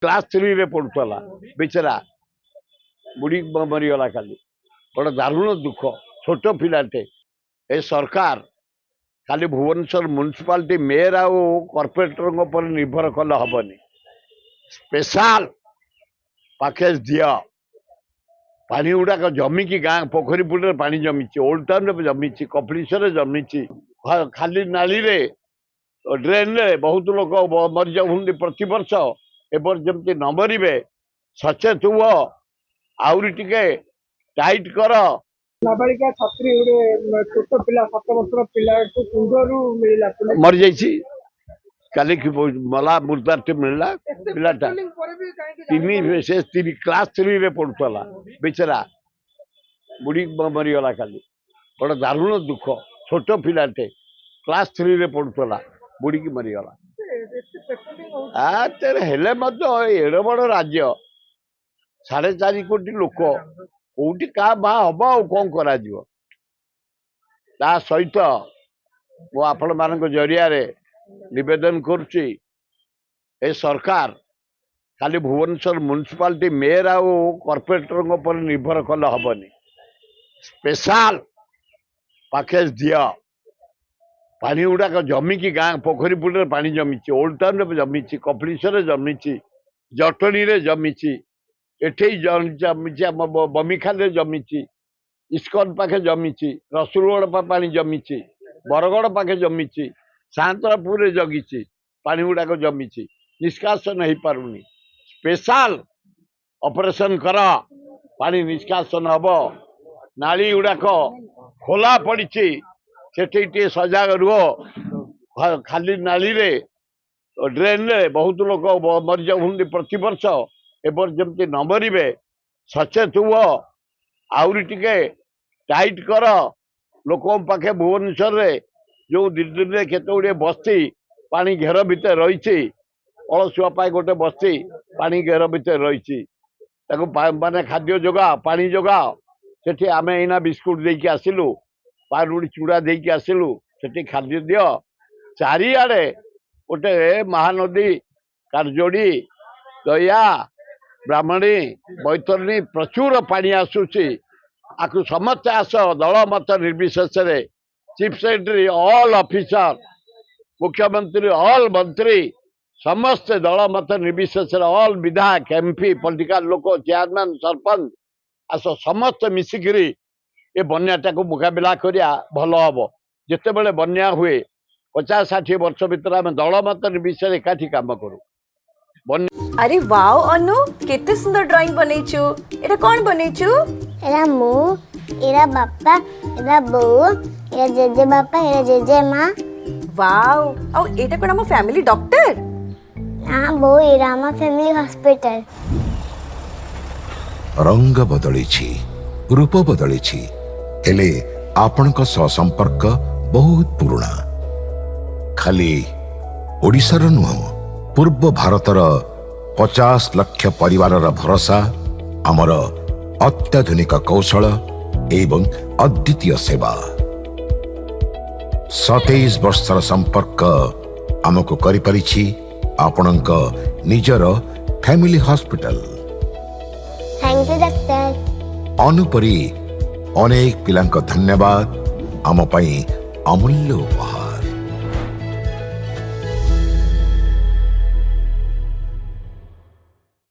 Class 3 रे पढ़ुला बेचारा बुढ़ी मरीगला खाली बड़ा दारुण दुख छोट पिलाटे ए सरकार खाली भुवनेश्वर म्युनिसिपालिटी मेयर आ कॉर्पोरेटर पर निर्भर कले हेनी स्पेशल पैकेज दिया पानी गुड़ाक जमिकी गाँ पोखरीपुर पानी जमी ओल्ड टाउन जमी कपिलेश्वर जमी खाली नाली रे ड्रेन रे बहुत लोग मरी जाऊँ प्रति वर्ष एपर जमती न मरवे सचेत हुआ आउरी टिके टाइट कर नाबालिका छात्री छोट पिला 7 वर्षर पिला मिलला मरी जाइए काली मला मुर्दार मिलला पिलाटा क्लास 3 रे पढ़ुला बेचारा बुढ़ी मरीगला खाली बड़ा दारुण दुख छोट पिलाटे क्लास 3 रे पढ़ुला बुढ़ी की मरीगला हेले एड़ बड़ राज्य 4.5 कोटी लोक कोटी का बा हम आ कौन करा सहित मु आपण मान जरिया निवेदन करुच्ची ए सरकार खाली भुवनेश्वर म्युनिसिपालिटी मेयर आ कॉर्पोरेटर पर निर्भर कले हेनी स्पेशल पैकेज दिया पानी गुड़ाक जमिकी गाँ पोखरीपुर पानी जमी ओल्ड टाउन जमी कपिलेश्वर जमी जटनी रे जमी एठे जमी बमिखाल जमी इस्कन पाखे जमी रसुलगढ़ पानी जमी बरगढ़ पाखे जमी सांतरापुर जगी पानी गुड़ाक जमी निष्कासन हो पारुनी स्पेशल ऑपरेशन कर पानी निष्कासन हम नाली गुड़ाक खोला पड़ी से सजाग रुह खाली नाली रे ड्रेन रे बहुत लोग मरी जाऊँ प्रति वर्ष एपर जमती न मरवे सचेत हुआ आउरी टिके टाइट कर लोक पाखे भुवनेश्वर रे जो दिन में केत गुड़े बस्ती पानी घेर भितर रही अलसुआ गोटे बस्ती पानी घेर भितर रही माने खाद्य जोगा पानी जोगा सेठी आमे एना बिस्कुट देकी आसिलु पारुड़ी चूड़ा देकी आसिलु सेठी खाद्य दियो चारिआडे गोटे महानदी कारजोड़ी दया ब्राह्मणी बैतरणी प्रचुर पानी आसूची आकु समस्ते आस दल मत निर्विशेष चीफ सेक्रेटरी ऑल ऑफिसर मुख्यमंत्री ऑल मंत्री समस्ते दल मत निर्विशेष ऑल विधायक एमपी पॉलिटिकल लोक चेयरमैन सरपंच आस समस्त मिसिकी ए बन्याटा को मुकाबला करिया भल हम जिते बड़े बन्या हुए 50-60 वर्ष भीतर आम दल मत निर्विशेष एकाठी काम करूँ। अरे वाओ अनु केते सुंदर ड्राइंग बनेछु एटा कोन बनेछु एरा मु एरा बापा एरा बो एरा जेजे बापा एरा जेजे माँ वाओ औ एटा कोन हम फैमिली डॉक्टर हां बो एरा हम फैमिली हॉस्पिटल रंग बदलिछि रूप बदलिछि हेले आपनका संपर्क बहुत पुराना खाली ओडिसार नुह पूर्व भारतर 50 लाख परिवार भरोसा आमर अत्याधुनिक कौशल एवं अद्वितीय सेवा 27 वर्षर संपर्क आमको करिपारिछि आपणक निजर family hospital. Thank you doctor. अनुपरी अनेक पिलांक धन्यवाद आम पई अमूल्य उपहार।